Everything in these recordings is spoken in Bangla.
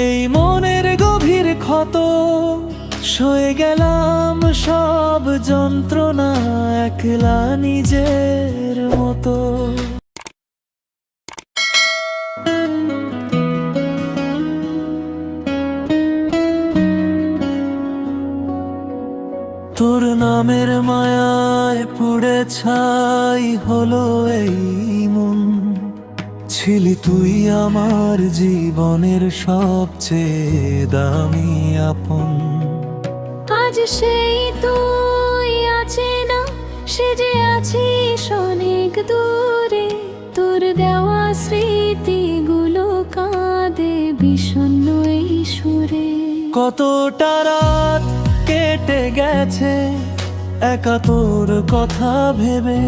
এই মনের গভীর ক্ষত সয়ে গেলাম সব যন্ত্রণা একলা নিজের মতো। তোর নামের মায়ায় পুড়ে ছাই হলো এই মন, ছিলি তুই আমার জীবনের সবচেয়ে দামি আপন। আজ সেই তুই আছে না, সে যে আছিস অনেক দূরে। তোর দেওয়া স্মৃতিগুলো কাঁদে বিষণ্ণ এই সুরে। কতটা রাত কেটে গেছে একা তোর কথা ভেবে,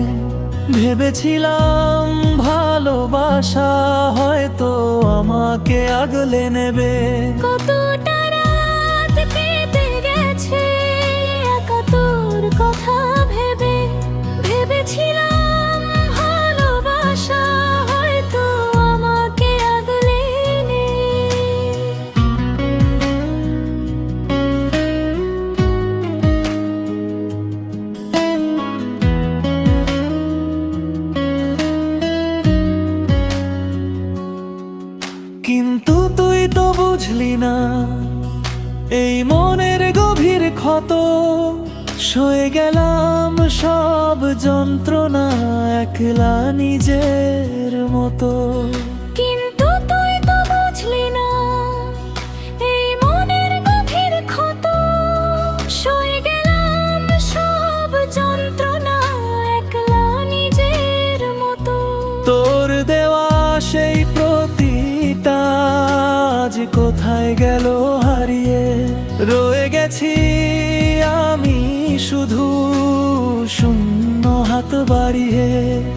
ভেবেছিলাম ভালোবাসা হয়তো আমাকে আগলে নেবে। কতটা রাত কেটে গেছে একা তোর কথা ভেবে, ভেবেছিলাম ভালোবাসা হয়তো আমাকে আগলে নেবে। কিন্তু তুই তো বুঝলি না এই মনের গভীর ক্ষত সয়ে গেলাম সব যন্ত্রণা একলা নিজের মতো। কিন্তু তুই তো বুঝলি না এই মনের গভীর ক্ষত সয়ে গেলাম সব যন্ত্রণা একলা নিজের মতো। তোর দেওয়া সেই প্রতিটা আজ কোথায় গেল হারিয়ে, রয়ে গেছি আমি শুধু শূন্য হাত বাড়িয়ে।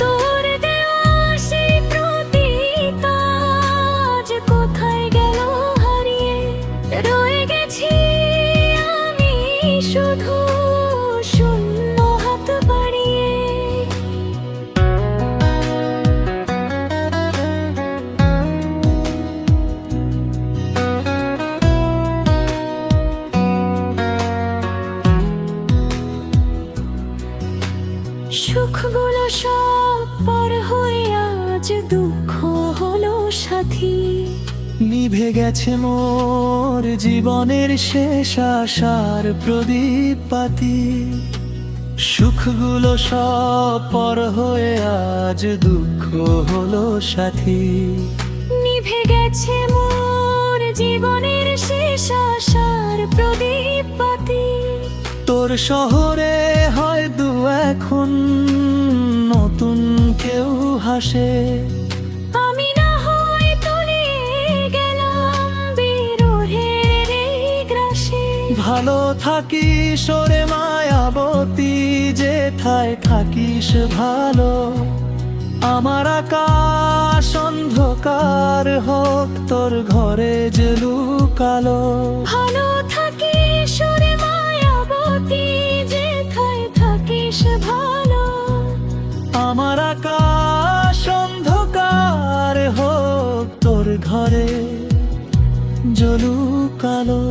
তোর দেওয়া সেই প্রতিটা আজ কোথায় গেল হারিয়ে, রয়ে গেছি আমি শুধু শূন্য হাত বাড়িয়ে। সুখগুলো সব পর হয়ে আজ দুঃখ হলো সাথী। নিভে গেছে মোর জীবনের শেষ আশার প্রদীপ বাতি। সুখগুলো সব পর হয়ে আজ দুঃখ হলো সাথী। নিভে গেছে মোর জীবনের শেষ আশার প্রদীপ বাতি। তোর শহরে হয় দু এখন নতুন কেউ হাসে, আমি না হয় তলিয়ে গেলাম বিরহের এই গ্রাসে। ভালো থাকিস ওরে মায়াবতী যেথায় থাকিস ভালো। আমার আকাশ অন্ধকার হোক তোর ঘরে যে লুকালো। ভালো থাকিস ওরে মায়াবতী যেথায় থাকিস ভালো। আমার আকাশ অন্ধকার হোক তোর ঘরে জলুক আলো।